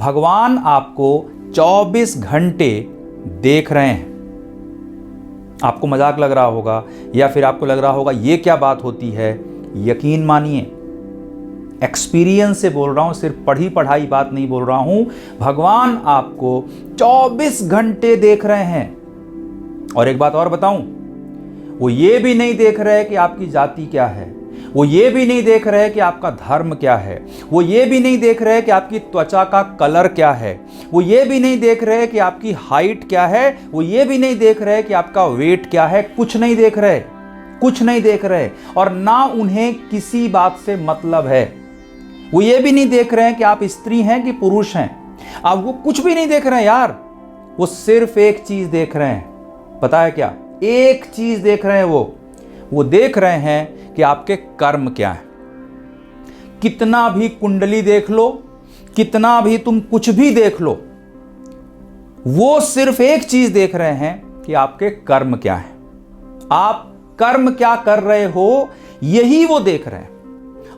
भगवान आपको 24 घंटे देख रहे हैं। आपको मजाक लग रहा होगा या फिर आपको लग रहा होगा ये क्या बात होती है। यकीन मानिए, एक्सपीरियंस से बोल रहा हूं, सिर्फ पढ़ी पढ़ाई बात नहीं बोल रहा हूं। भगवान आपको 24 घंटे देख रहे हैं। और एक बात और बताऊं, वो ये भी नहीं देख रहे कि आपकी जाति क्या है, वो ये भी नहीं देख रहे कि आपका धर्म क्या है, वो ये भी नहीं देख रहे कि आपकी त्वचा का कलर क्या है, वो ये भी नहीं देख रहे कि आपकी हाइट क्या है, वो ये भी नहीं देख रहे कि आपका वेट क्या है। कुछ नहीं देख रहे, कुछ नहीं देख रहे। और ना उन्हें किसी बात से मतलब है। वो ये भी नहीं देख रहे हैं कि आप स्त्री हैं कि पुरुष हैं। अब वो कुछ भी नहीं देख रहे हैं यार। वो सिर्फ एक चीज देख रहे हैं, पता है क्या? एक चीज देख रहे हैं। वो देख रहे हैं कि आपके कर्म क्या है। कितना भी कुंडली देख लो, कितना भी तुम कुछ भी देख लो, वो सिर्फ एक चीज देख रहे हैं कि आपके कर्म क्या है। आप कर्म क्या कर रहे हो, यही वो देख रहे हैं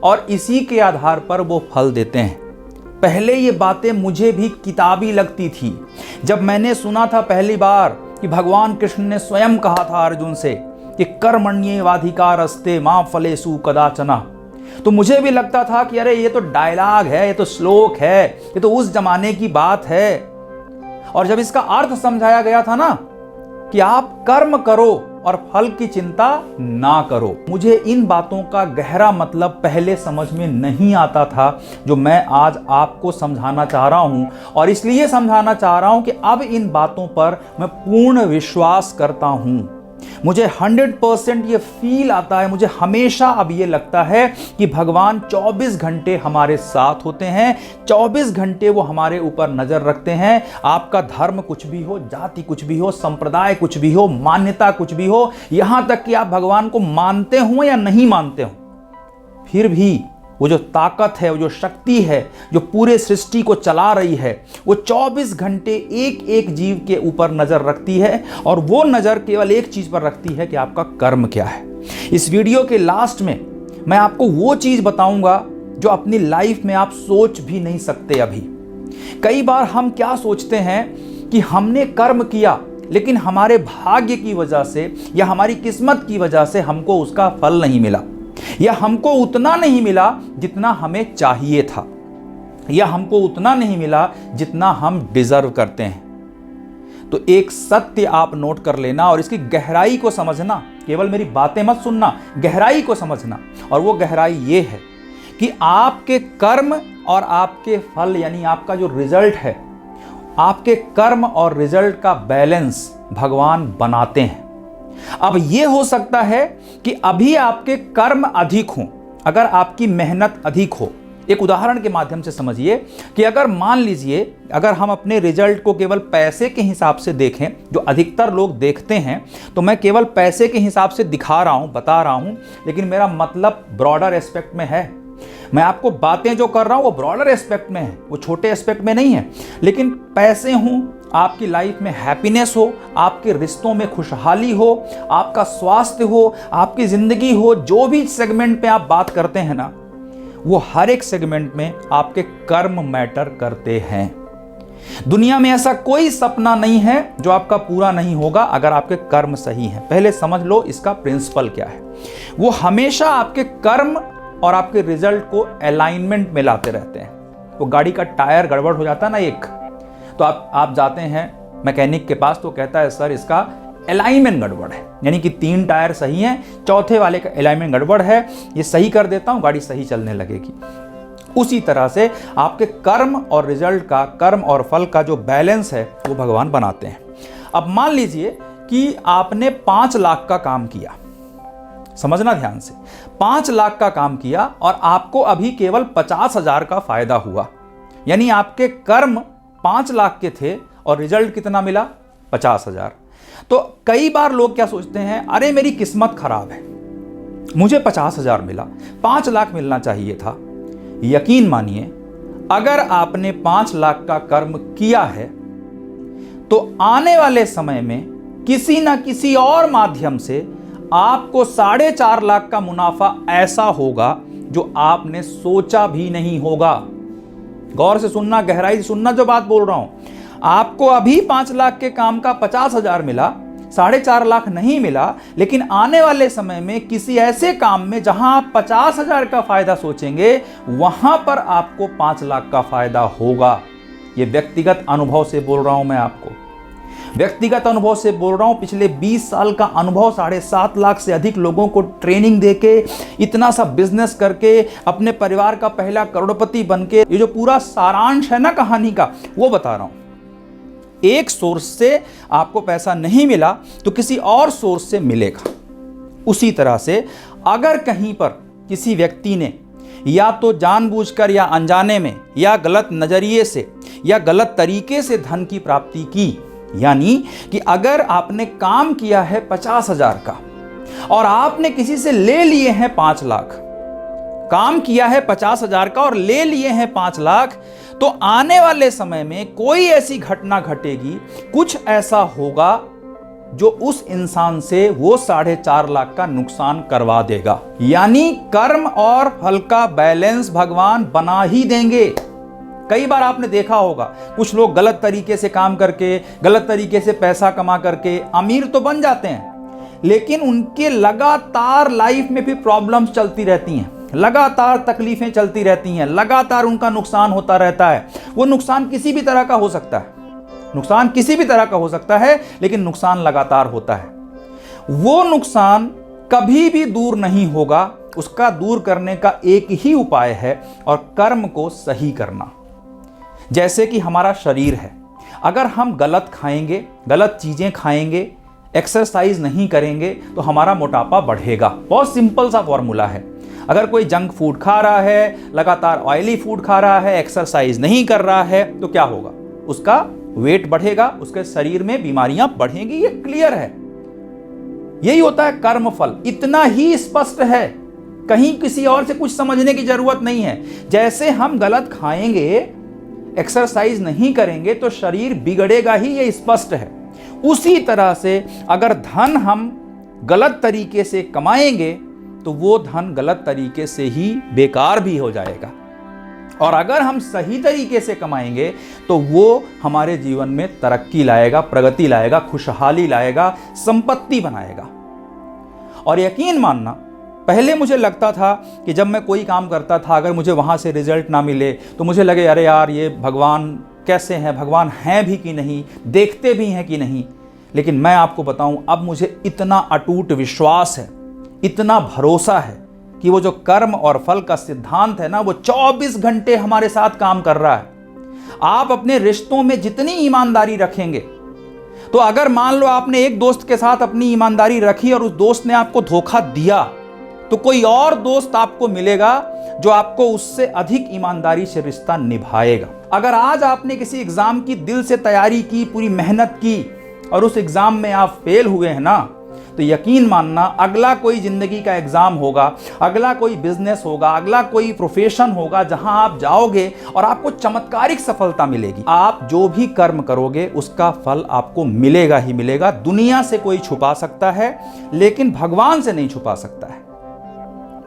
और इसी के आधार पर वो फल देते हैं। पहले ये बातें मुझे भी किताबी लगती थी। जब मैंने सुना था पहली बार कि भगवान कृष्ण ने स्वयं कहा था अर्जुन से कि कर्मण्येवाधिकारस्ते मा फलेषु कदाचन, तो मुझे भी लगता था कि अरे ये तो डायलॉग है, ये तो श्लोक है, ये तो उस जमाने की बात है। और जब इसका अर्थ समझाया गया था ना कि आप कर्म करो और फल की चिंता ना करो, मुझे इन बातों का गहरा मतलब पहले समझ में नहीं आता था, जो मैं आज आपको समझाना चाह रहा हूं। और इसलिए समझाना चाह रहा हूं कि अब इन बातों पर मैं पूर्ण विश्वास करता हूं। मुझे 100% ये फील आता है, मुझे हमेशा अब ये लगता है कि भगवान 24 घंटे हमारे साथ होते हैं। 24 घंटे वो हमारे ऊपर नजर रखते हैं। आपका धर्म कुछ भी हो, जाति कुछ भी हो, संप्रदाय कुछ भी हो, मान्यता कुछ भी हो, यहां तक कि आप भगवान को मानते हो या नहीं मानते हो, फिर भी वो जो ताकत है, वो जो शक्ति है, जो पूरे सृष्टि को चला रही है, वो 24 घंटे एक एक जीव के ऊपर नजर रखती है। और वो नजर केवल एक चीज पर रखती है कि आपका कर्म क्या है। इस वीडियो के लास्ट में मैं आपको वो चीज बताऊंगा जो अपनी लाइफ में आप सोच भी नहीं सकते अभी। कई बार हम क्या सोचते हैं कि हमने कर्म किया, लेकिन हमारे भाग्य की वजह से या हमारी किस्मत की वजह से हमको उसका फल नहीं मिला, या हमको उतना नहीं मिला जितना हमें चाहिए था, या हमको उतना नहीं मिला जितना हम डिजर्व करते हैं। तो एक सत्य आप नोट कर लेना और इसकी गहराई को समझना। केवल मेरी बातें मत सुनना, गहराई को समझना। और वो गहराई ये है कि आपके कर्म और आपके फल, यानी आपका जो रिजल्ट है, आपके कर्म और रिजल्ट का बैलेंस भगवान बनाते हैं। अब यह हो सकता है कि अभी आपके कर्म अधिक हों, अगर आपकी मेहनत अधिक हो। एक उदाहरण के माध्यम से समझिए कि अगर मान लीजिए, अगर हम अपने रिजल्ट को केवल पैसे के हिसाब से देखें, जो अधिकतर लोग देखते हैं, तो मैं केवल पैसे के हिसाब से दिखा रहा हूं, बता रहा हूं, लेकिन मेरा मतलब ब्रॉडर एस्पेक्ट में है। मैं आपको बातें जो कर रहा हूं वो ब्रॉडर एस्पेक्ट में है, वो छोटे एस्पेक्ट में नहीं है। लेकिन पैसे हों, आपकी लाइफ में हैप्पीनेस हो, आपके रिश्तों में खुशहाली हो, आपका स्वास्थ्य हो, आपकी जिंदगी हो, जो भी सेगमेंट पे आप बात करते हैं ना, वो हर एक सेगमेंट में आपके कर्म मैटर करते हैं। दुनिया में ऐसा कोई सपना नहीं है जो आपका पूरा नहीं होगा अगर आपके कर्म सही हैं। पहले समझ लो इसका प्रिंसिपल क्या है। वो हमेशा आपके कर्म और आपके रिजल्ट को अलाइनमेंट में लाते रहते हैं। वो गाड़ी का टायर गड़बड़ हो जाता है ना एक, तो आप जाते हैं मैकेनिक के पास, तो कहता है सर इसका अलाइनमेंट गड़बड़ है, यानी कि 3 टायर सही हैं, चौथे वाले का अलाइनमेंट गड़बड़ है, ये सही कर देता हूं, गाड़ी सही चलने लगेगी। उसी तरह से आपके कर्म और रिजल्ट का, कर्म और फल का जो बैलेंस है वो भगवान बनाते हैं। अब मान लीजिए कि आपने 5 लाख का काम किया, समझना ध्यान से, 5 लाख का काम किया और आपको अभी केवल 50,000 का फायदा हुआ, यानी आपके कर्म 5 लाख के थे और रिजल्ट कितना मिला? 50,000। तो कई बार लोग क्या सोचते हैं, अरे मेरी किस्मत खराब है, मुझे 50,000 मिला, 5 लाख मिलना चाहिए था। यकीन मानिए, अगर आपने 5 लाख का कर्म किया है तो आने वाले समय में किसी ना किसी और माध्यम से आपको 4.5 लाख का मुनाफा ऐसा होगा जो आपने सोचा भी नहीं होगा। गौर से सुनना, गहराई से सुनना जो बात बोल रहा हूं। आपको अभी 5 लाख के काम का 50,000 मिला, 4.5 लाख नहीं मिला, लेकिन आने वाले समय में किसी ऐसे काम में जहां आप 50,000 का फायदा सोचेंगे, वहां पर आपको 5 लाख का फायदा होगा। यह व्यक्तिगत अनुभव से बोल रहा हूं मैं आपको, व्यक्तिगत अनुभव से बोल रहा हूं। पिछले 20 साल का अनुभव, 7.5 लाख से अधिक लोगों को ट्रेनिंग देके, इतना सा बिजनेस करके, अपने परिवार का पहला करोड़पति बनके, ये जो पूरा सारांश है ना कहानी का, वो बता रहा हूं। एक सोर्स से आपको पैसा नहीं मिला तो किसी और सोर्स से मिलेगा। उसी तरह से अगर कहीं पर किसी व्यक्ति ने या तो जानबूझकर या अनजाने में या गलत नजरिए से या गलत तरीके से धन की प्राप्ति की, यानी कि अगर आपने काम किया है 50,000 का और आपने किसी से ले लिए हैं 5 लाख, काम किया है 50,000 का और ले लिए हैं 5 लाख, तो आने वाले समय में कोई ऐसी घटना घटेगी, कुछ ऐसा होगा जो उस इंसान से वो 4.5 लाख का नुकसान करवा देगा। यानी कर्म और फल का बैलेंस भगवान बना ही देंगे। कई बार आपने देखा होगा, कुछ लोग गलत तरीके से काम करके, गलत तरीके से पैसा कमा करके अमीर तो बन जाते हैं, लेकिन उनके लगातार लाइफ में भी प्रॉब्लम्स चलती रहती हैं, लगातार तकलीफें चलती रहती हैं, लगातार उनका नुकसान होता रहता है। वो नुकसान किसी भी तरह का हो सकता है, नुकसान किसी भी तरह का हो सकता है, लेकिन नुकसान लगातार होता है। वो नुकसान कभी भी दूर नहीं होगा। उसका दूर करने का एक ही उपाय है, और कर्म को सही करना। जैसे कि हमारा शरीर है, अगर हम गलत खाएंगे, गलत चीजें खाएंगे, एक्सरसाइज नहीं करेंगे, तो हमारा मोटापा बढ़ेगा। बहुत सिंपल सा फॉर्मूला है। अगर कोई जंक फूड खा रहा है, लगातार ऑयली फूड खा रहा है, एक्सरसाइज नहीं कर रहा है, तो क्या होगा? उसका वेट बढ़ेगा, उसके शरीर में बीमारियां बढ़ेंगी। ये क्लियर है। यही होता है कर्म फल। इतना ही स्पष्ट है, कहीं किसी और से कुछ समझने की जरूरत नहीं है। जैसे हम गलत खाएंगे, एक्सरसाइज नहीं करेंगे, तो शरीर बिगड़ेगा ही, ये स्पष्ट है। उसी तरह से अगर धन हम गलत तरीके से कमाएंगे, तो वो धन गलत तरीके से ही बेकार भी हो जाएगा। और अगर हम सही तरीके से कमाएंगे, तो वो हमारे जीवन में तरक्की लाएगा, प्रगति लाएगा, खुशहाली लाएगा, संपत्ति बनाएगा। और यकीन मानना, पहले मुझे लगता था कि जब मैं कोई काम करता था, अगर मुझे वहाँ से रिजल्ट ना मिले तो मुझे लगे अरे यार, ये भगवान कैसे हैं, भगवान हैं भी कि नहीं, देखते भी हैं कि नहीं। लेकिन मैं आपको बताऊं, अब मुझे इतना अटूट विश्वास है, इतना भरोसा है कि वो जो कर्म और फल का सिद्धांत है ना, वो 24 घंटे हमारे साथ काम कर रहा है। आप अपने रिश्तों में जितनी ईमानदारी रखेंगे, तो अगर मान लो आपने एक दोस्त के साथ अपनी ईमानदारी रखी और उस दोस्त ने आपको धोखा दिया, तो कोई और दोस्त आपको मिलेगा जो आपको उससे अधिक ईमानदारी से रिश्ता निभाएगा। अगर आज आपने किसी एग्जाम की दिल से तैयारी की, पूरी मेहनत की, और उस एग्जाम में आप फेल हुए हैं ना, तो यकीन मानना अगला कोई जिंदगी का एग्जाम होगा, अगला कोई बिजनेस होगा, अगला कोई प्रोफेशन होगा, जहां आप जाओगे और आपको चमत्कारिक सफलता मिलेगी। आप जो भी कर्म करोगे उसका फल आपको मिलेगा ही मिलेगा। दुनिया से कोई छुपा सकता है, लेकिन भगवान से नहीं छुपा सकता है।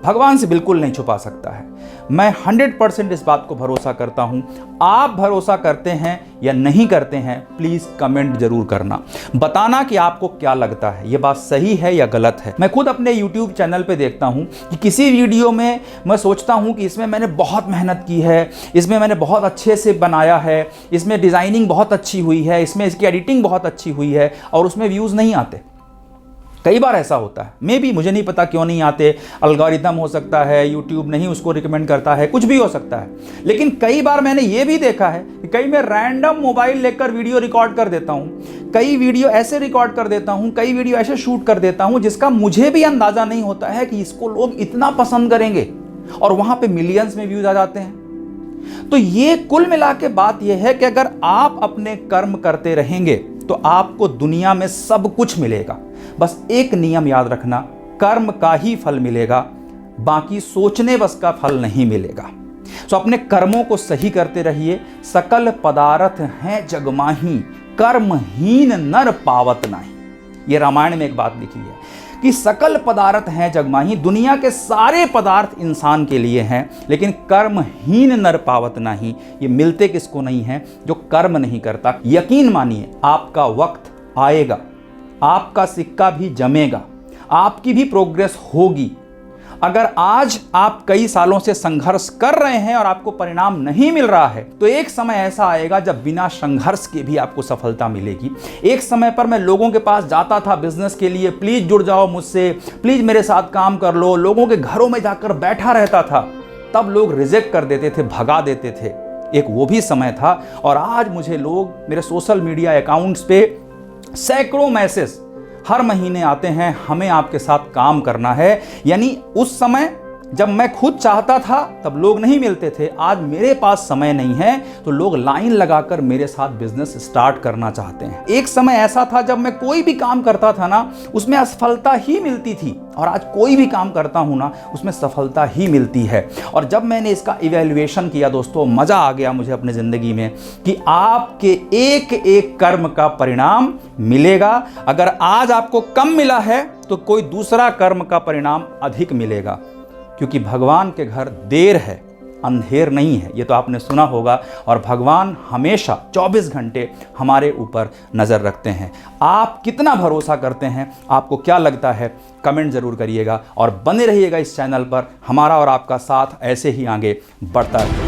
भगवान से बिल्कुल नहीं छुपा सकता है। मैं 100% इस बात को भरोसा करता हूं। आप भरोसा करते हैं या नहीं करते हैं, प्लीज कमेंट जरूर करना, बताना कि आपको क्या लगता है, यह बात सही है या गलत है। मैं खुद अपने YouTube चैनल पे देखता हूं कि किसी वीडियो में मैं सोचता हूं कि इसमें मैंने बहुत मेहनत की है, इसमें मैंने बहुत अच्छे से बनाया है, इसमें डिजाइनिंग बहुत अच्छी हुई है, इसमें इसकी एडिटिंग बहुत अच्छी हुई है, और उसमें व्यूज नहीं आते। कई बार ऐसा होता है, मे बी मुझे नहीं पता क्यों नहीं आते, एल्गोरिदम हो सकता है, यूट्यूब नहीं उसको रिकमेंड करता है, कुछ भी हो सकता है। लेकिन कई बार मैंने ये भी देखा है कि कई मैं रैंडम मोबाइल लेकर वीडियो रिकॉर्ड कर देता हूँ, कई वीडियो ऐसे रिकॉर्ड कर देता हूँ, कई वीडियो ऐसे शूट कर देता हूँ जिसका मुझे भी अंदाजा नहीं होता है कि इसको लोग इतना पसंद करेंगे, और वहां पे मिलियंस में व्यूज आ जाते हैं। तो ये कुल मिला के बात यह है कि अगर आप अपने कर्म करते रहेंगे तो आपको दुनिया में सब कुछ मिलेगा। बस एक नियम याद रखना, कर्म का ही फल मिलेगा, बाकी सोचने बस का फल नहीं मिलेगा। तो अपने कर्मों को सही करते रहिए। सकल पदार्थ हैं जगमाही, कर्महीन नर पावत नाही। ये रामायण में एक बात लिखी है। कि सकल पदार्थ हैं जगमाही, दुनिया के सारे पदार्थ इंसान के लिए हैं, लेकिन कर्महीन नर पावत नहीं। ये मिलते किसको नहीं है? जो कर्म नहीं करता। यकीन मानिए आपका वक्त आएगा, आपका सिक्का भी जमेगा, आपकी भी प्रोग्रेस होगी। अगर आज आप कई सालों से संघर्ष कर रहे हैं और आपको परिणाम नहीं मिल रहा है, तो एक समय ऐसा आएगा जब बिना संघर्ष के भी आपको सफलता मिलेगी। एक समय पर मैं लोगों के पास जाता था बिजनेस के लिए, प्लीज जुड़ जाओ मुझसे, प्लीज मेरे साथ काम कर लो, लोगों के घरों में जाकर बैठा रहता था, तब लोग रिजेक्ट कर देते थे, भगा देते थे। एक वो भी समय था। और आज मुझे लोग मेरे सोशल मीडिया अकाउंट्स पे सैकड़ों मैसेज हर महीने आते हैं, हमें आपके साथ काम करना है। यानी उस समय जब मैं खुद चाहता था तब लोग नहीं मिलते थे, आज मेरे पास समय नहीं है तो लोग लाइन लगाकर मेरे साथ बिजनेस स्टार्ट करना चाहते हैं। एक समय ऐसा था जब मैं कोई भी काम करता था ना, उसमें असफलता ही मिलती थी, और आज कोई भी काम करता हूं ना, उसमें सफलता ही मिलती है। और जब मैंने इसका इवैल्यूएशन किया दोस्तों, मजा आ गया मुझे अपने जिंदगी में कि आपके एक एक कर्म का परिणाम मिलेगा। अगर आज आपको कम मिला है तो कोई दूसरा कर्म का परिणाम अधिक मिलेगा, क्योंकि भगवान के घर देर है, अंधेर नहीं है। ये तो आपने सुना होगा। और भगवान हमेशा 24 घंटे हमारे ऊपर नज़र रखते हैं। आप कितना भरोसा करते हैं? आपको क्या लगता है? कमेंट ज़रूर करिएगा और बने रहिएगा इस चैनल पर। हमारा और आपका साथ ऐसे ही आगे बढ़ता रहेगा।